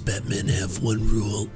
Batman have one rule?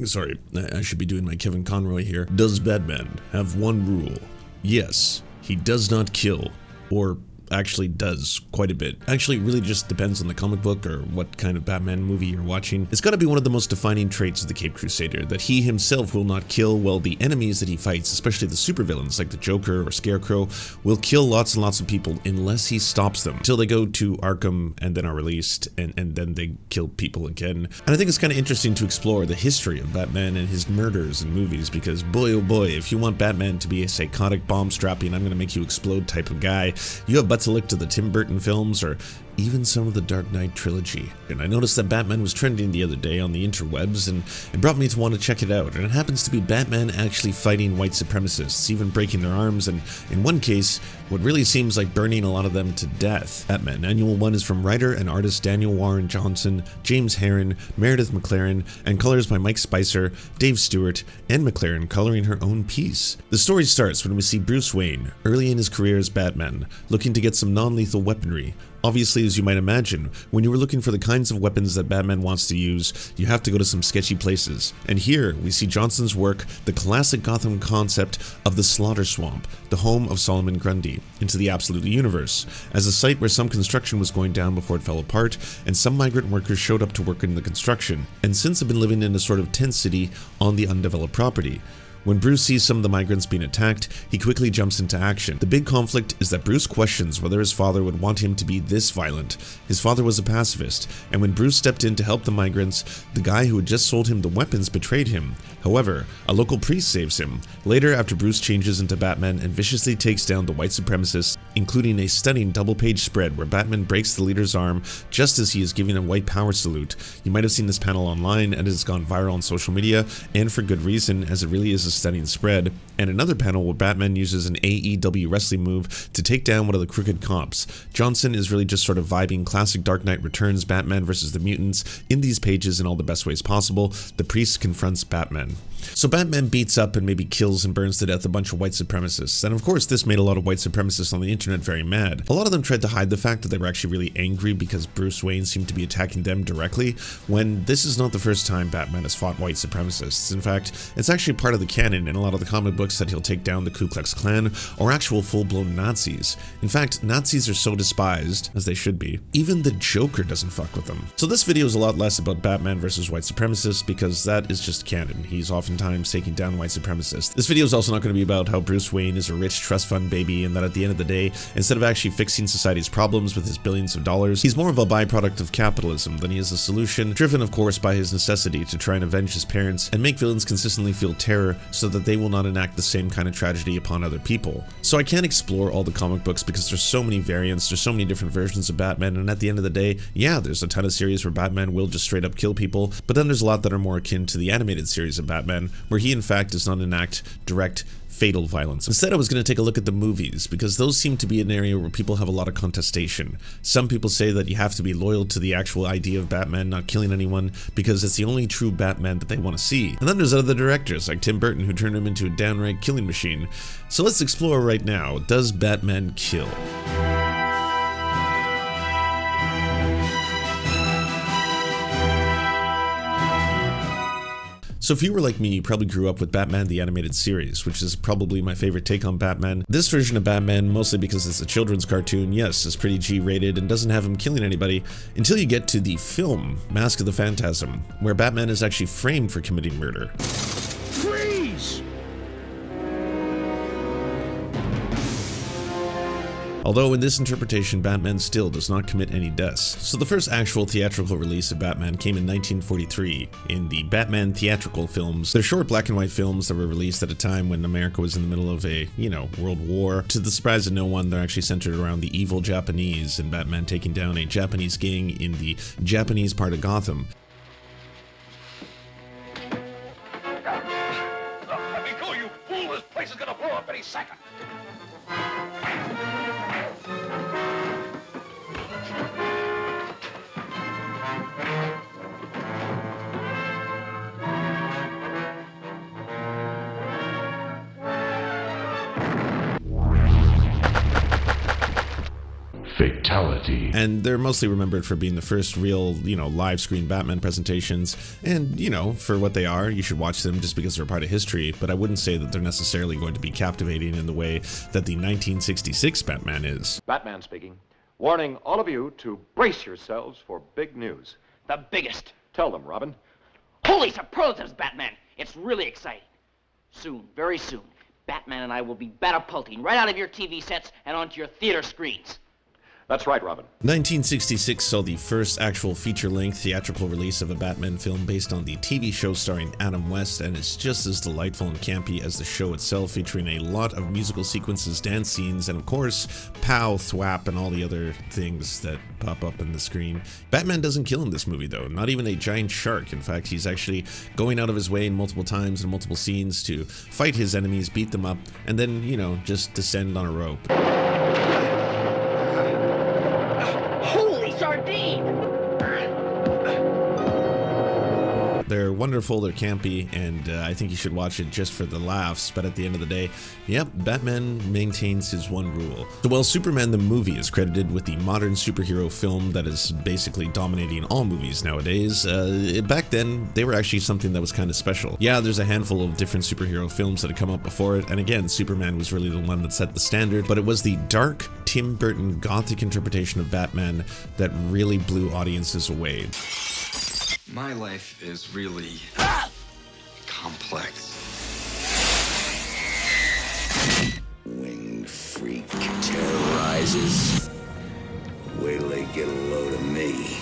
Sorry, I should be doing my Kevin Conroy here. Does Batman have one rule? Yes, he does not kill, or actually does quite a bit. Actually, it really just depends on the comic book or what kind of Batman movie you're watching. It's got to be one of the most defining traits of the Caped Crusader, that he himself will not kill, while the enemies that he fights, especially the supervillains like the Joker or Scarecrow, will kill lots and lots of people unless he stops them, until they go to Arkham and then are released, and then they kill people again. And I think it's kind of interesting to explore the history of Batman and his murders in movies, because boy oh boy, if you want Batman to be a psychotic, bomb-strapping, I'm gonna make you explode type of guy, you have but to look to the Tim Burton films or even some of the Dark Knight trilogy. And I noticed that Batman was trending the other day on the interwebs, and it brought me to want to check it out. And it happens to be Batman actually fighting white supremacists, even breaking their arms, and in one case, what really seems like burning a lot of them to death. Batman Annual 1 is from writer and artist Daniel Warren Johnson, James Herron, Meredith McLaren, and colors by Mike Spicer, Dave Stewart, and McLaren coloring her own piece. The story starts when we see Bruce Wayne, early in his career as Batman, looking to get some non-lethal weaponry. Obviously, as you might imagine, when you were looking for the kinds of weapons that Batman wants to use, you have to go to some sketchy places. And here, we see Johnson's work, the classic Gotham concept of the Slaughter Swamp, the home of Solomon Grundy, into the Absolute Universe, as a site where some construction was going down before it fell apart, and some migrant workers showed up to work in the construction, and since have been living in a sort of tent city on the undeveloped property. When Bruce sees some of the migrants being attacked, he quickly jumps into action. The big conflict is that Bruce questions whether his father would want him to be this violent. His father was a pacifist, and when Bruce stepped in to help the migrants, the guy who had just sold him the weapons betrayed him. However, a local priest saves him. Later, after Bruce changes into Batman and viciously takes down the white supremacists, including a stunning double-page spread where Batman breaks the leader's arm just as he is giving a white power salute. You might have seen this panel online, and it has gone viral on social media, and for good reason, as it really is a stunning spread. And another panel where Batman uses an AEW wrestling move to take down one of the crooked cops. Johnson is really just sort of vibing classic Dark Knight Returns Batman versus the mutants in these pages in all the best ways possible. The priest confronts Batman. So Batman beats up and maybe kills and burns to death a bunch of white supremacists, and of course this made a lot of white supremacists on the internet very mad. A lot of them tried to hide the fact that they were actually really angry because Bruce Wayne seemed to be attacking them directly, when this is not the first time Batman has fought white supremacists. In fact, it's actually part of the canon in a lot of the comic books that he'll take down the Ku Klux Klan or actual full-blown Nazis. In fact, Nazis are so despised, as they should be, even the Joker doesn't fuck with them. So this video is a lot less about Batman versus white supremacists because that is just canon. He's oftentimes taking down white supremacists. This video is also not going to be about how Bruce Wayne is a rich trust fund baby and that at the end of the day, instead of actually fixing society's problems with his billions of dollars, he's more of a byproduct of capitalism than he is a solution, driven of course by his necessity to try and avenge his parents and make villains consistently feel terror so that they will not enact the same kind of tragedy upon other people. So I can't explore all the comic books because there's so many variants, there's so many different versions of Batman, and at the end of the day, yeah, there's a ton of series where Batman will just straight up kill people, but then there's a lot that are more akin to the animated series of Batman, where he in fact does not enact direct fatal violence. Instead, I was going to take a look at the movies, because those seem to be an area where people have a lot of contestation. Some people say that you have to be loyal to the actual idea of Batman not killing anyone because it's the only true Batman that they want to see. And then there's other directors like Tim Burton who turned him into a downright killing machine. So let's explore right now, does Batman kill? So if you were like me, you probably grew up with Batman the Animated Series, which is probably my favorite take on Batman. This version of Batman, mostly because it's a children's cartoon, yes, is pretty G-rated and doesn't have him killing anybody, until you get to the film, Mask of the Phantasm, where Batman is actually framed for committing murder. Freeze! Although in this interpretation, Batman still does not commit any deaths. So the first actual theatrical release of Batman came in 1943 in the Batman theatrical films. They're short black and white films that were released at a time when America was in the middle of a, world war. To the surprise of no one, they're actually centered around the evil Japanese and Batman taking down a Japanese gang in the Japanese part of Gotham. Let me go, you fool! This place is gonna blow up any second! Fatality. Fatality. And they're mostly remembered for being the first real, live screen Batman presentations. And, for what they are, you should watch them just because they're part of history, but I wouldn't say that they're necessarily going to be captivating in the way that the 1966 Batman is. Batman speaking. Warning all of you to brace yourselves for big news. The biggest. Tell them, Robin. Holy superlatives, Batman! It's really exciting. Soon, very soon, Batman and I will be batapulting right out of your TV sets and onto your theater screens. That's right, Robin. 1966 saw the first actual feature-length theatrical release of a Batman film based on the TV show starring Adam West, and it's just as delightful and campy as the show itself, featuring a lot of musical sequences, dance scenes, and of course, pow, thwap, and all the other things that pop up on the screen. Batman doesn't kill in this movie, though, not even a giant shark. In fact, he's actually going out of his way in multiple times in multiple scenes to fight his enemies, beat them up, and then, just descend on a rope. They're wonderful, they're campy, and I think you should watch it just for the laughs, but at the end of the day, yep, Batman maintains his one rule. So while Superman the movie is credited with the modern superhero film that is basically dominating all movies nowadays, back then, they were actually something that was kind of special. Yeah, there's a handful of different superhero films that had come up before it, and again, Superman was really the one that set the standard, but it was the dark, Tim Burton gothic interpretation of Batman that really blew audiences away. My life is really complex. Winged freak terrorizes. Wait till they get a load of me.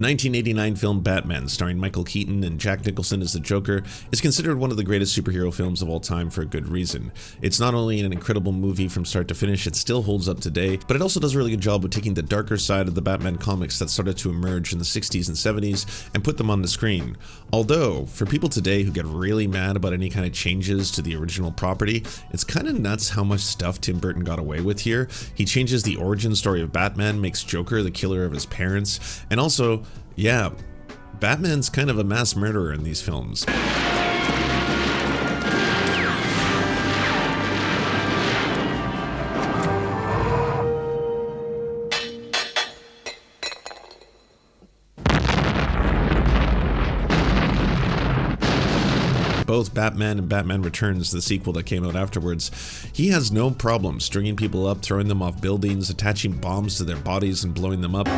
1989 film Batman, starring Michael Keaton and Jack Nicholson as the Joker, is considered one of the greatest superhero films of all time for a good reason. It's not only an incredible movie from start to finish, it still holds up today, but it also does a really good job of taking the darker side of the Batman comics that started to emerge in the 60s and 70s and put them on the screen. Although, for people today who get really mad about any kind of changes to the original property, it's kind of nuts how much stuff Tim Burton got away with here. He changes the origin story of Batman, makes Joker the killer of his parents, and also, yeah, Batman's kind of a mass murderer in these films. Both Batman and Batman Returns, the sequel that came out afterwards, he has no problem stringing people up, throwing them off buildings, attaching bombs to their bodies and blowing them up.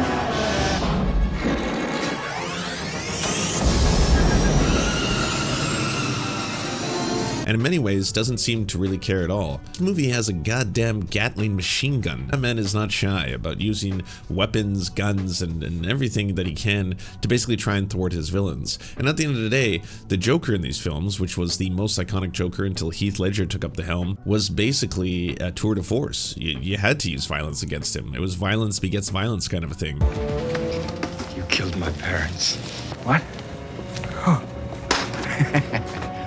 And in many ways doesn't seem to really care at all. This movie has a goddamn Gatling machine gun. That man is not shy about using weapons, guns, and everything that he can to basically try and thwart his villains. And at the end of the day, the Joker in these films, which was the most iconic Joker until Heath Ledger took up the helm, was basically a tour de force. You had to use violence against him. It was violence begets violence kind of a thing. You killed my parents. What? Oh.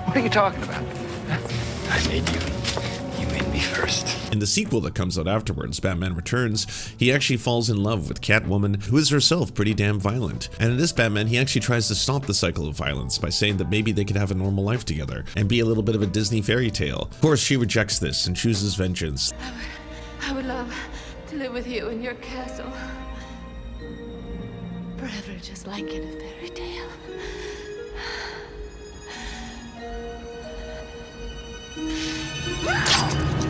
What are you talking about? I made you. You made me first. In the sequel that comes out afterwards, Batman Returns, he actually falls in love with Catwoman, who is herself pretty damn violent. And in this Batman, he actually tries to stop the cycle of violence by saying that maybe they could have a normal life together and be a little bit of a Disney fairy tale. Of course, she rejects this and chooses vengeance. I would love to live with you in your castle. Forever, just like in a fairy tale.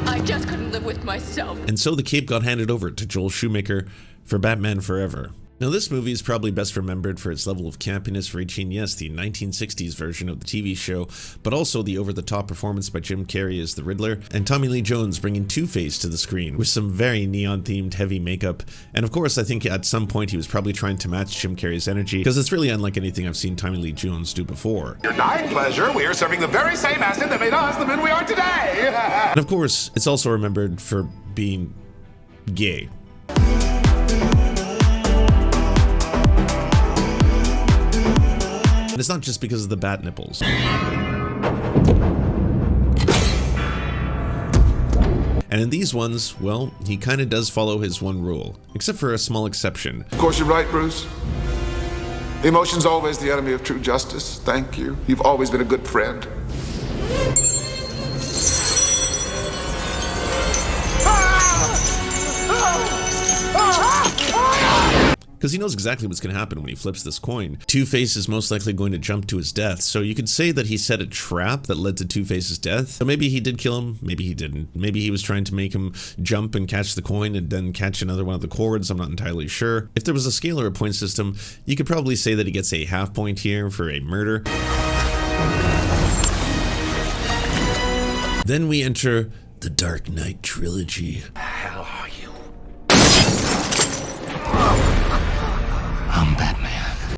I just couldn't live with myself. And so the cape got handed over to Joel Schumacher for Batman Forever. Now this movie is probably best remembered for its level of campiness, reaching, yes, the 1960s version of the TV show, but also the over-the-top performance by Jim Carrey as the Riddler, and Tommy Lee Jones bringing Two-Face to the screen with some very neon-themed heavy makeup. And of course, I think at some point he was probably trying to match Jim Carrey's energy, because it's really unlike anything I've seen Tommy Lee Jones do before. Your dying pleasure, we are serving the very same acid that made us the men we are today! And of course, it's also remembered for being gay. And it's not just because of the bat nipples. And in these ones, well, he kind of does follow his one rule, except for a small exception. Of course you're right, Bruce. Emotion's always the enemy of true justice. Thank you. You've always been a good friend. Because he knows exactly what's going to happen when he flips this coin. Two-Face is most likely going to jump to his death, so you could say that he set a trap that led to Two-Face's death. So maybe he did kill him, maybe he didn't. Maybe he was trying to make him jump and catch the coin and then catch another one of the cords, I'm not entirely sure. If there was a scale or a point system, you could probably say that he gets a half point here for a murder. Then we enter the Dark Knight trilogy. Hell are you? I'm Batman.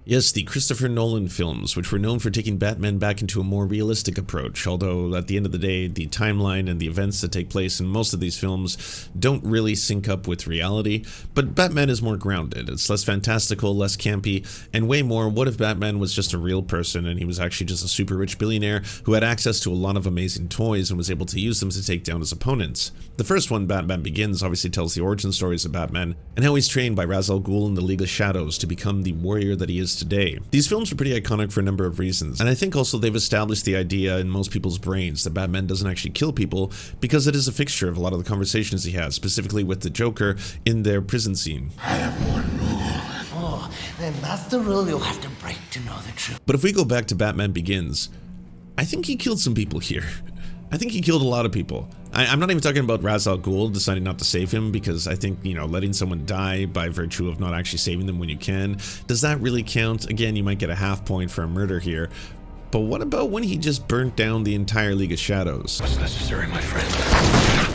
Yes, the Christopher Nolan films, which were known for taking Batman back into a more realistic approach, although at the end of the day, the timeline and the events that take place in most of these films don't really sync up with reality, but Batman is more grounded. It's less fantastical, less campy, and way more, what if Batman was just a real person and he was actually just a super rich billionaire who had access to a lot of amazing toys and was able to use them to take down his opponents. The first one, Batman Begins, obviously tells the origin stories of Batman and how he's trained by Ra's al Ghul in the League of Shadows to become the warrior that he is today. These films are pretty iconic for a number of reasons, and I think also they've established the idea in most people's brains that Batman doesn't actually kill people because it is a fixture of a lot of the conversations he has, specifically with the Joker in their prison scene. I have one rule. Oh, then that's the rule you'll have to break to know the truth. But if we go back to Batman Begins, I think he killed some people here. I think he killed a lot of people. I'm not even talking about Ra's al Ghul deciding not to save him, because I think, letting someone die by virtue of not actually saving them when you can, does that really count? Again, you might get a half point for a murder here. But what about when he just burnt down the entire League of Shadows? What's necessary, my friend?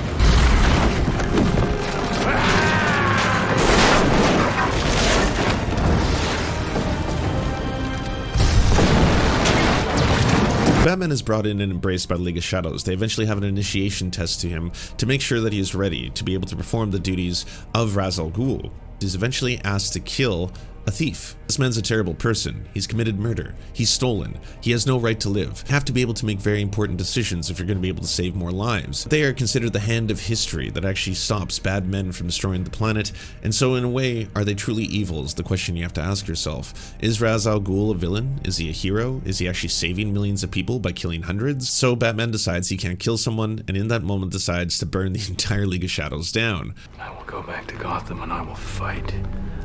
Batman is brought in and embraced by the League of Shadows. They eventually have an initiation test to him to make sure that he is ready to be able to perform the duties of Ra's al Ghul. He's eventually asked to kill a thief. This man's a terrible person. He's committed murder. He's stolen. He has no right to live. You have to be able to make very important decisions if you're going to be able to save more lives. They are considered the hand of history that actually stops bad men from destroying the planet, and so in a way, are they truly evil is the question you have to ask yourself. Is Ra's al Ghul a villain? Is he a hero? Is he actually saving millions of people by killing hundreds? So Batman decides he can't kill someone, and in that moment decides to burn the entire League of Shadows down. I will go back to Gotham and I will fight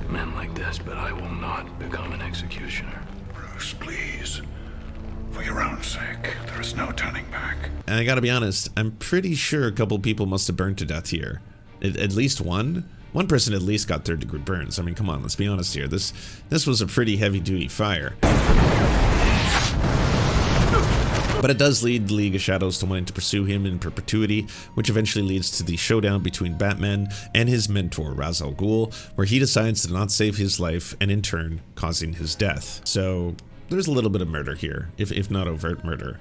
men like this, but I will not become an executioner. Bruce, please. For your own sake, there is no turning back. And I gotta be honest, I'm pretty sure a couple people must have burned to death here. At least one? One person at least got third-degree burns. I mean, come on, let's be honest here. This was a pretty heavy-duty fire. But it does lead the League of Shadows to wanting to pursue him in perpetuity, which eventually leads to the showdown between Batman and his mentor, Ra's al Ghul, where he decides to not save his life and in turn causing his death. So there's a little bit of murder here, if not overt murder.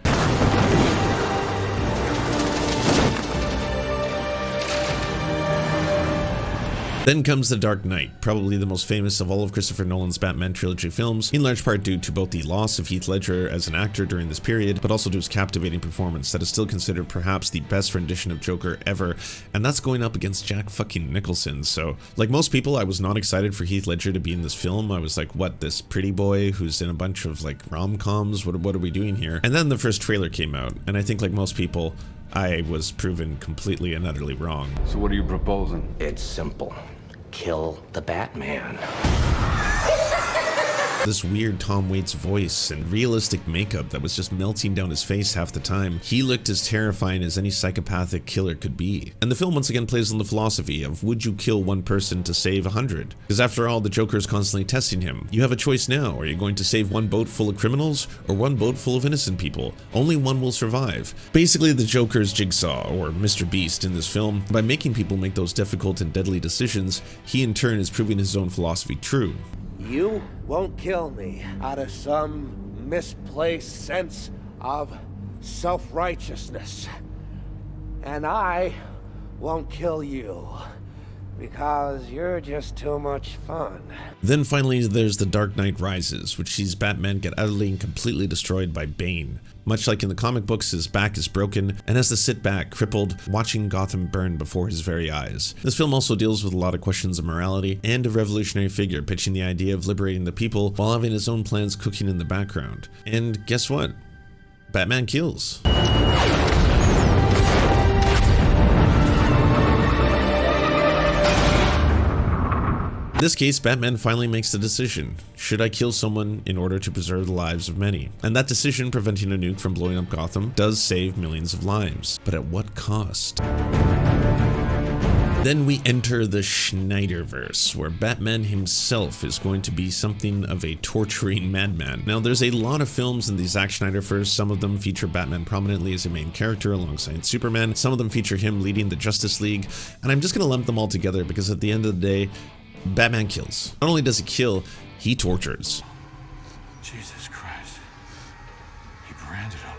Then comes The Dark Knight, probably the most famous of all of Christopher Nolan's Batman trilogy films, in large part due to both the loss of Heath Ledger as an actor during this period, but also to his captivating performance that is still considered perhaps the best rendition of Joker ever, and that's going up against Jack fucking Nicholson. So, like most people, I was not excited for Heath Ledger to be in this film. I was like, what, this pretty boy who's in a bunch of like rom-coms? What are we doing here? And then the first trailer came out, and I think like most people, I was proven completely and utterly wrong. So what are you proposing? It's simple. Kill the Batman. This weird Tom Waits voice and realistic makeup that was just melting down his face half the time. He looked as terrifying as any psychopathic killer could be. And the film once again plays on the philosophy of, would you kill one person to save 100? Because after all, the Joker is constantly testing him. You have a choice now. Are you going to save one boat full of criminals or one boat full of innocent people? Only one will survive. Basically, the Joker's Jigsaw, or Mr. Beast in this film. By making people make those difficult and deadly decisions, he in turn is proving his own philosophy true. You won't kill me out of some misplaced sense of self-righteousness. And I won't kill you because you're just too much fun. Then finally there's The Dark Knight Rises, which sees Batman get utterly and completely destroyed by Bane. Much like in the comic books, his back is broken and has to sit back, crippled, watching Gotham burn before his very eyes. This film also deals with a lot of questions of morality and a revolutionary figure pitching the idea of liberating the people while having his own plans cooking in the background. And guess what? Batman kills. In this case, Batman finally makes the decision. Should I kill someone in order to preserve the lives of many? And that decision, preventing a nuke from blowing up Gotham, does save millions of lives. But at what cost? Then we enter the Snyderverse, where Batman himself is going to be something of a torturing madman. Now, there's a lot of films in the Zack Snyderverse. Some of them feature Batman prominently as a main character alongside Superman. Some of them feature him leading the Justice League. And I'm just going to lump them all together because at the end of the day, Batman kills. Not only does he kill, he tortures. Jesus Christ. He branded him.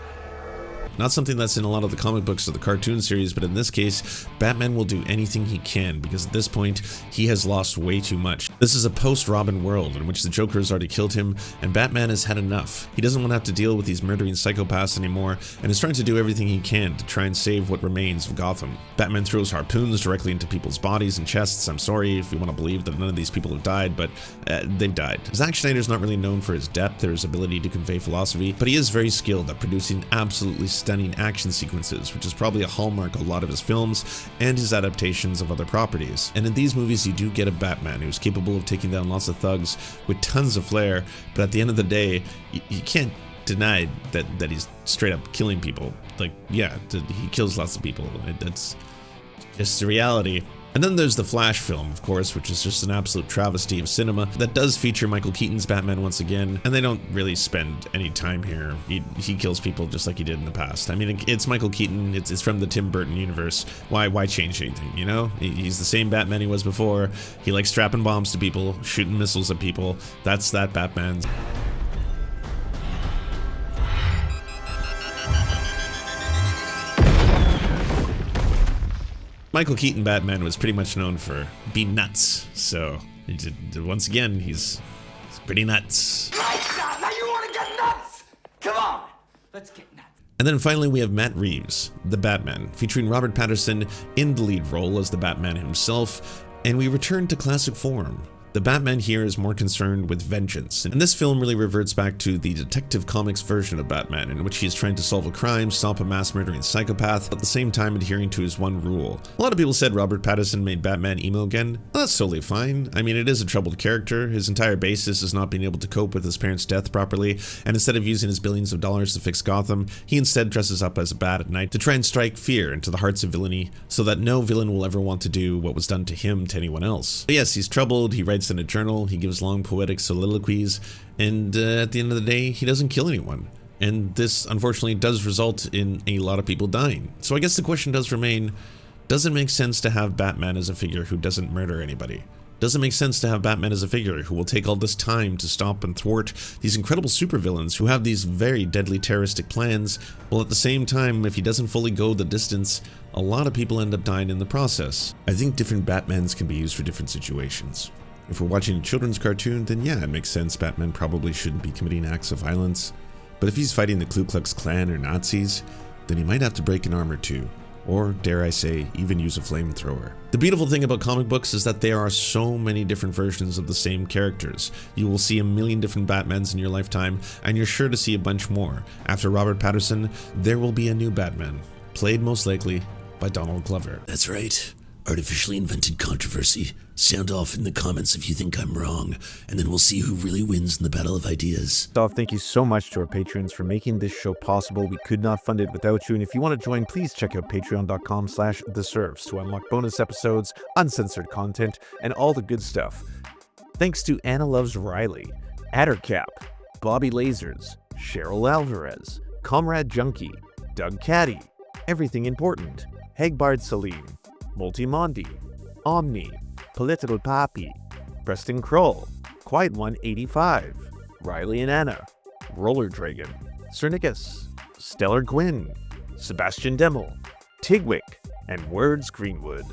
Not something that's in a lot of the comic books or the cartoon series, but in this case, Batman will do anything he can because at this point, he has lost way too much. This is a post-Robin world in which the Joker has already killed him, and Batman has had enough. He doesn't want to have to deal with these murdering psychopaths anymore, and is trying to do everything he can to try and save what remains of Gotham. Batman throws harpoons directly into people's bodies and chests. I'm sorry if you want to believe that none of these people have died, but they've died. Zack Snyder's not really known for his depth or his ability to convey philosophy, but he is very skilled at producing absolutely stunning action sequences, which is probably a hallmark of a lot of his films and his adaptations of other properties. And in these movies, you do get a Batman who's capable of taking down lots of thugs with tons of flair, but at the end of the day, you can't deny that he's straight up killing people. Like, yeah, he kills lots of people. That's just the reality. And then there's the Flash film, of course, which is just an absolute travesty of cinema that does feature Michael Keaton's Batman once again, and they don't really spend any time here. He kills people just like he did in the past. I mean, it's Michael Keaton, it's from the Tim Burton universe. Why change anything, you know? He's the same Batman he was before. He likes strapping bombs to people, shooting missiles at people. That's that Batman. Michael Keaton Batman was pretty much known for being nuts, so once again, he's pretty nuts. Right now you want to get nuts? Come on, let's get nuts. And then finally we have Matt Reeves, the Batman, featuring Robert Pattinson in the lead role as the Batman himself, and we return to classic form. The Batman here is more concerned with vengeance, and this film really reverts back to the Detective Comics version of Batman, in which he is trying to solve a crime, stop a mass murdering psychopath, at the same time adhering to his one rule. A lot of people said Robert Pattinson made Batman emo again. Well, that's totally fine. I mean, it is a troubled character. His entire basis is not being able to cope with his parents' death properly, and instead of using his billions of dollars to fix Gotham, he instead dresses up as a bat at night to try and strike fear into the hearts of villainy, so that no villain will ever want to do what was done to him to anyone else. But yes, he's troubled, he writes in a journal, he gives long poetic soliloquies, and at the end of the day, he doesn't kill anyone. And this, unfortunately, does result in a lot of people dying. So I guess the question does remain, does it make sense to have Batman as a figure who doesn't murder anybody? Does it make sense to have Batman as a figure who will take all this time to stop and thwart these incredible supervillains who have these very deadly terroristic plans, while at the same time, if he doesn't fully go the distance, a lot of people end up dying in the process? I think different Batmans can be used for different situations. If we're watching a children's cartoon, then yeah, it makes sense Batman probably shouldn't be committing acts of violence. But if he's fighting the Ku Klux Klan or Nazis, then he might have to break an arm or two. Or, dare I say, even use a flamethrower. The beautiful thing about comic books is that there are so many different versions of the same characters. You will see a million different Batmans in your lifetime, and you're sure to see a bunch more. After Robert Pattinson, there will be a new Batman, played most likely by Donald Glover. That's right. Artificially invented controversy. Sound off in the comments if you think I'm wrong, and then we'll see who really wins in the battle of ideas. Thank you so much to our patrons for making this show possible. We could not fund it without you, and if you want to join, please check out patreon.com/theserfs to unlock bonus episodes, uncensored content, and all the good stuff. Thanks to Anna Loves Riley, Addercap, Bobby Lasers, Cheryl Alvarez, Comrade Junkie, Doug Caddy, Everything Important, Hegbard Salim, Multimondi, Omni, Political Papi, Preston Kroll, Quiet One 85, Riley and Anna, Roller Dragon, Cernicus, Stellar Gwyn, Sebastian Demmel, Tigwick, and Words Greenwood.